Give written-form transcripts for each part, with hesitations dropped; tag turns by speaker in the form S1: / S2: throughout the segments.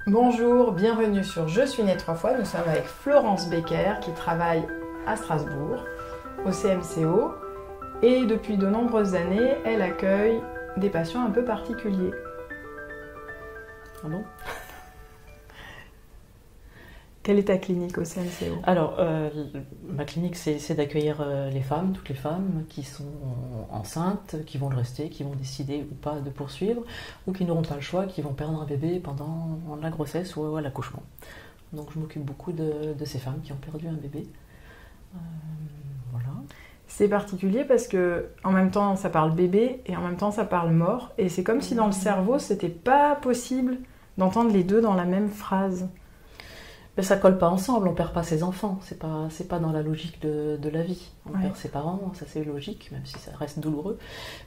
S1: Bonjour, bienvenue sur Je suis née 3 fois. Nous sommes avec Florence Becker qui travaille à Strasbourg, au CMCO, et depuis de nombreuses années, elle accueille des patients un peu particuliers.
S2: Ah bon?
S1: Quelle est ta clinique au CMCO?
S2: Alors, ma clinique, c'est d'accueillir les femmes, toutes les femmes qui sont enceintes, qui vont le rester, qui vont décider ou pas de poursuivre, ou qui n'auront pas le choix, qui vont perdre un bébé pendant la grossesse ou à l'accouchement. Donc, je m'occupe beaucoup de ces femmes qui ont perdu un bébé. Voilà.
S1: C'est particulier parce que en même temps, ça parle bébé et en même temps, ça parle mort. Et c'est comme si dans le cerveau, c'était pas possible d'entendre les deux dans la même phrase.
S2: Mais ça colle pas ensemble, on perd pas ses enfants, c'est pas dans la logique de la vie. On perd ses parents, ça c'est logique, même si ça reste douloureux.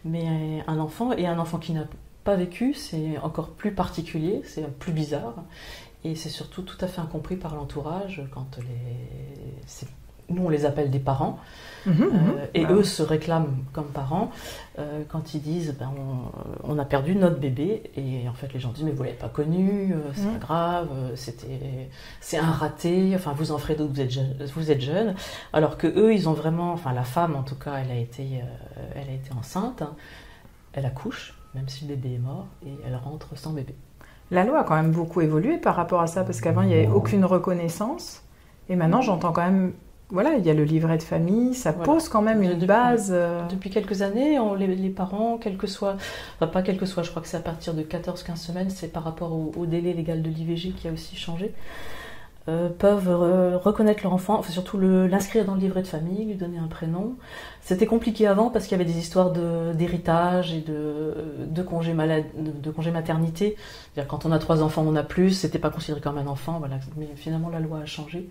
S2: Mais un enfant qui n'a pas vécu, c'est encore plus particulier, c'est plus bizarre. Et c'est surtout tout à fait incompris par l'entourage quand nous on les appelle des parents. Eux se réclament comme parents quand ils disent on a perdu notre bébé, et en fait les gens disent mais vous l'avez pas connu, c'est pas grave, c'est un raté, enfin vous en ferez d'autres, vous êtes jeune, alors que eux ils ont vraiment, enfin la femme en tout cas elle a été enceinte, hein, elle accouche même si le bébé est mort et elle rentre sans bébé.
S1: La loi a quand même beaucoup évolué par rapport à ça, parce qu'avant il n'y avait aucune reconnaissance et maintenant j'entends quand même. Voilà, il y a le livret de famille, ça pose quand même une base.
S2: Depuis quelques années, les parents, quel que soit, enfin pas quel que soit, je crois que c'est à partir de 14-15 semaines, c'est par rapport au délai légal de l'IVG qui a aussi changé, peuvent reconnaître leur enfant, enfin surtout l'inscrire dans le livret de famille, lui donner un prénom. C'était compliqué avant parce qu'il y avait des histoires d'héritage et de congé maternité. C'est-à-dire quand on a 3 enfants, on a plus, c'était pas considéré comme un enfant, voilà. Mais finalement la loi a changé.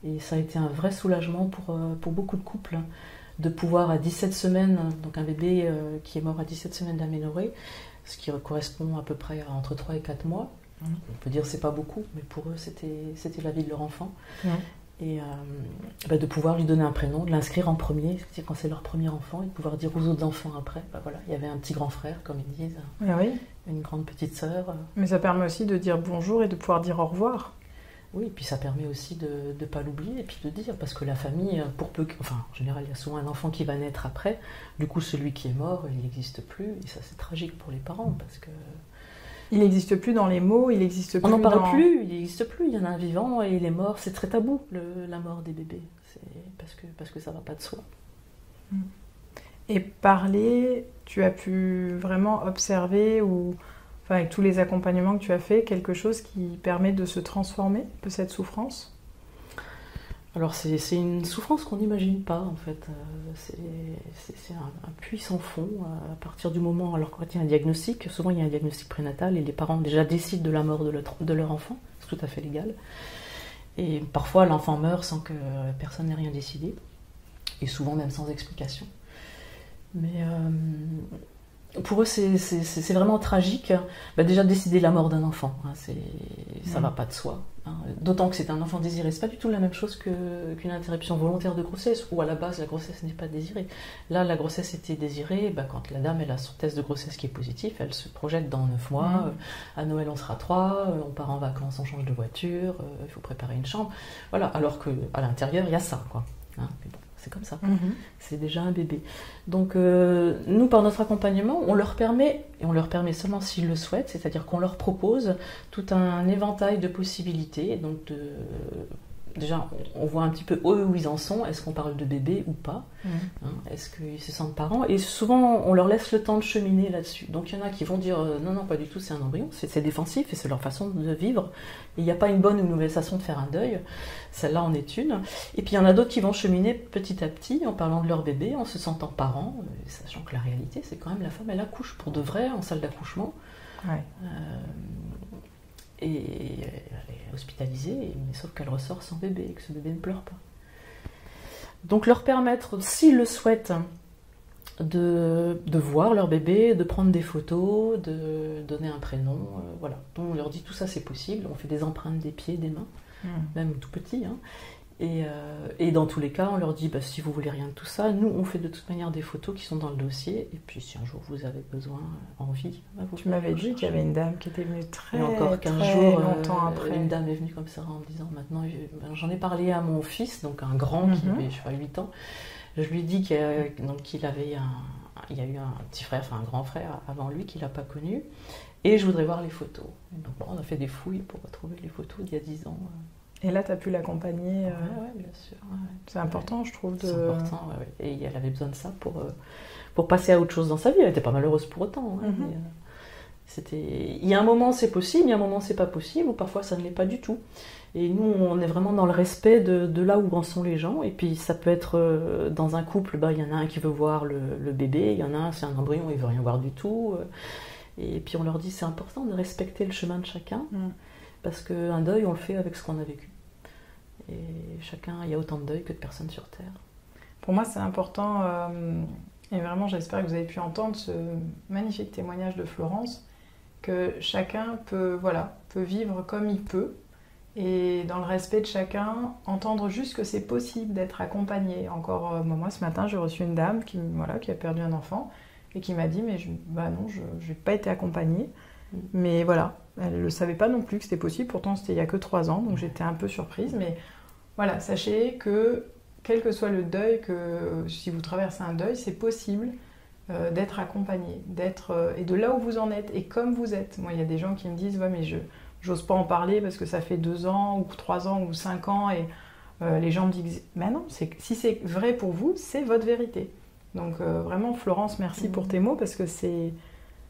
S2: Et ça a été un vrai soulagement pour beaucoup de couples, de pouvoir à 17 semaines, donc un bébé qui est mort à 17 semaines d'aménorrhée, ce qui correspond à peu près à entre 3 et 4 mois. On peut dire que c'est pas beaucoup, mais pour eux c'était la vie de leur enfant. Et de pouvoir lui donner un prénom, de l'inscrire en premier, c'est-à-dire quand c'est leur premier enfant, et de pouvoir dire aux autres enfants après, voilà, il y avait un petit grand frère, comme ils disent, une grande petite sœur.
S1: Mais ça permet aussi de dire bonjour et de pouvoir dire au revoir.
S2: Oui, et puis ça permet aussi de ne pas l'oublier et puis de dire, parce que la famille, en général, il y a souvent un enfant qui va naître après, du coup celui qui est mort, il n'existe plus, et ça c'est tragique pour les parents, parce que...
S1: Il n'existe plus dans les mots, il n'existe plus
S2: on n'en parle plus, il n'existe plus, il y en a un vivant et il est mort, c'est très tabou, la mort des bébés, c'est parce que ça ne va pas de soi.
S1: Et parler, tu as pu vraiment observer ou... Enfin, avec tous les accompagnements que tu as fait, quelque chose qui permet de se transformer de cette souffrance?
S2: Alors c'est une souffrance qu'on n'imagine pas en fait, c'est un puits sans fond à partir du moment, alors quand il y a un diagnostic, souvent il y a un diagnostic prénatal et les parents déjà décident de la mort de leur enfant, c'est tout à fait légal. Et parfois l'enfant meurt sans que personne n'ait rien décidé, et souvent même sans explication. Mais... pour eux, c'est vraiment tragique. Déjà, décider la mort d'un enfant, ça va pas de soi. D'autant que c'est un enfant désiré. C'est pas du tout la même chose qu'une interruption volontaire de grossesse, où à la base, la grossesse n'est pas désirée. Là, la grossesse était désirée. Quand la dame elle a son test de grossesse qui est positif, elle se projette dans 9 mois. À Noël, on sera 3. On part en vacances, on change de voiture. Il faut préparer une chambre. Voilà. Alors qu'à l'intérieur, il y a ça, quoi. Mais bon. C'est comme ça, c'est déjà un bébé. Donc nous, par notre accompagnement, on leur permet, et on leur permet seulement s'ils le souhaitent, c'est-à-dire qu'on leur propose tout un éventail de possibilités. Donc déjà, on voit un petit peu eux où ils en sont, est-ce qu'on parle de bébé ou pas, est-ce qu'ils se sentent parents, et souvent on leur laisse le temps de cheminer là-dessus. Donc il y en a qui vont dire non, pas du tout, c'est un embryon, c'est défensif et c'est leur façon de vivre. Il n'y a pas une bonne ou une mauvaise façon de faire un deuil, celle-là en est une. Et puis il y en a d'autres qui vont cheminer petit à petit en parlant de leur bébé, en se sentant parents, sachant que la réalité c'est quand même la femme elle accouche pour de vrai en salle d'accouchement. Et elle est hospitalisée, mais sauf qu'elle ressort sans bébé et que ce bébé ne pleure pas. Donc leur permettre, s'ils le souhaitent, de voir leur bébé, de prendre des photos, de donner un prénom, voilà. Donc on leur dit tout ça c'est possible, on fait des empreintes des pieds, des mains, même tout petit, Et dans tous les cas, on leur dit, bah, si vous voulez rien de tout ça, nous, on fait de toute manière des photos qui sont dans le dossier. Et puis, si un jour vous avez besoin, envie, bah, vous
S1: Tu m'avais dit qu'il y avait une dame qui était venue très,
S2: encore 15
S1: très
S2: jours,
S1: longtemps après.
S2: Une dame est venue comme ça en me disant, maintenant, j'en ai parlé à mon fils, donc un grand qui avait, je sais pas, 8 ans. Je lui ai dit qu'il avait il y a eu un petit frère, enfin un grand frère avant lui qu'il n'a pas connu. Et je voudrais voir les photos. Donc, bon, on a fait des fouilles pour retrouver les photos d'il y a 10 ans.
S1: Et là, tu as pu l'accompagner.
S2: Oui, bien sûr. Ouais.
S1: C'est important, je trouve.
S2: C'est important, ouais. Et elle avait besoin de ça pour passer à autre chose dans sa vie. Elle n'était pas malheureuse pour autant. Hein, il y a un moment, c'est possible, il y a un moment, c'est pas possible, ou parfois, ça ne l'est pas du tout. Et nous, on est vraiment dans le respect de là où en sont les gens. Et puis, ça peut être dans un couple, il y en a un qui veut voir le bébé, il y en a un, c'est un embryon, il veut rien voir du tout. Et puis, on leur dit, c'est important de respecter le chemin de chacun. Parce qu'un deuil, on le fait avec ce qu'on a vécu. Et chacun, il y a autant de deuil que de personnes sur Terre.
S1: Pour moi, c'est important, et vraiment, j'espère que vous avez pu entendre ce magnifique témoignage de Florence, que chacun peut vivre comme il peut, et dans le respect de chacun, entendre juste que c'est possible d'être accompagné. Encore, moi, ce matin, j'ai reçu une dame qui a perdu un enfant, et qui m'a dit, mais non, je n'ai pas été accompagnée. Mais voilà, elle ne le savait pas non plus que c'était possible, pourtant c'était il y a que 3 ans, donc j'étais un peu surprise. Mais voilà, sachez que quel que soit le deuil, si vous traversez un deuil, c'est possible d'être accompagné, et de là où vous en êtes, et comme vous êtes. Moi, il y a des gens qui me disent, ouais, mais j'ose pas en parler parce que ça fait 2 ans, ou 3 ans, ou 5 ans, et les gens me disent, mais non, si c'est vrai pour vous, c'est votre vérité. Donc vraiment, Florence, merci pour tes mots, parce que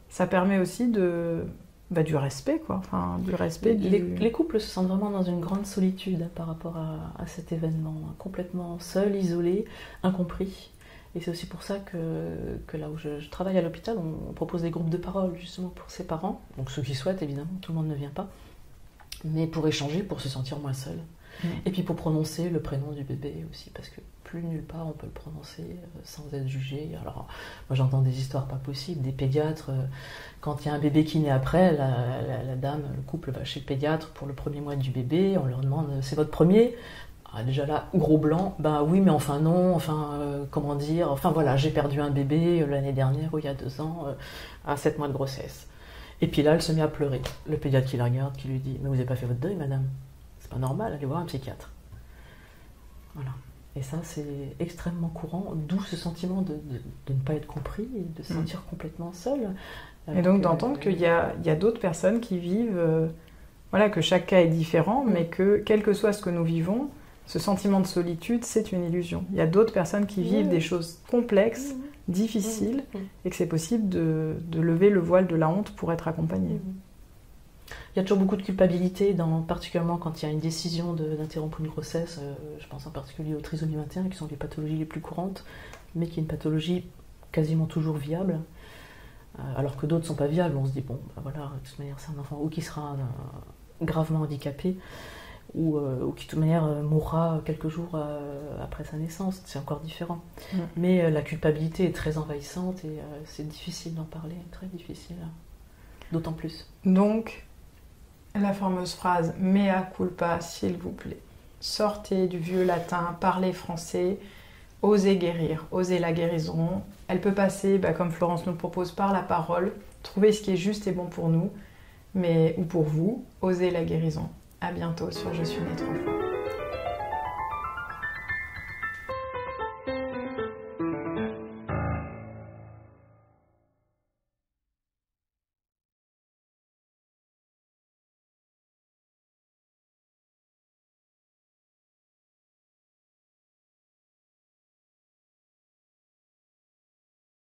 S1: ça permet aussi du respect, quoi. Enfin, du respect.
S2: Les couples se sentent vraiment dans une grande solitude par rapport à cet événement, complètement seuls, isolés, incompris. Et c'est aussi pour ça que là où je travaille à l'hôpital, on propose des groupes de parole justement pour ces parents. Donc ceux qui souhaitent, évidemment, tout le monde ne vient pas, mais pour échanger, pour se sentir moins seul. Et puis pour prononcer le prénom du bébé aussi, parce que plus nulle part on peut le prononcer sans être jugé. Alors moi j'entends des histoires pas possibles, des pédiatres, quand il y a un bébé qui naît après, la dame, le couple va chez le pédiatre pour le premier mois du bébé, on leur demande c'est votre premier? Déjà là, gros blanc, oui mais enfin non, comment dire, voilà, j'ai perdu un bébé l'année dernière ou il y a 2 ans, à 7 mois de grossesse. Et puis là elle se met à pleurer, le pédiatre qui la regarde, qui lui dit mais vous n'avez pas fait votre deuil madame? C'est pas normal, allez voir un psychiatre. Voilà. Et ça, c'est extrêmement courant, d'où ce sentiment de ne pas être compris et de se sentir complètement seul.
S1: Et donc d'entendre qu'il y a d'autres personnes qui vivent, que chaque cas est différent, mais que quel que soit ce que nous vivons, ce sentiment de solitude, c'est une illusion. Il y a d'autres personnes qui vivent des choses complexes, difficiles, et que c'est possible de lever le voile de la honte pour être accompagné.
S2: Il y a toujours beaucoup de culpabilité, particulièrement quand il y a une décision d'interrompre une grossesse. Je pense en particulier aux trisomies 21, qui sont les pathologies les plus courantes, mais qui est une pathologie quasiment toujours viable, alors que d'autres ne sont pas viables. On se dit, bon, voilà, de toute manière, c'est un enfant ou qui sera gravement handicapé, ou qui de toute manière mourra quelques jours après sa naissance. C'est encore différent. Mais la culpabilité est très envahissante et c'est difficile d'en parler, très difficile. D'autant plus.
S1: Donc, la fameuse phrase « mea culpa, s'il vous plaît ». Sortez du vieux latin, parlez français, osez guérir, osez la guérison. Elle peut passer, comme Florence nous le propose, par la parole, trouver ce qui est juste et bon pour nous, ou pour vous, osez la guérison. À bientôt sur Je suis née 3 fois.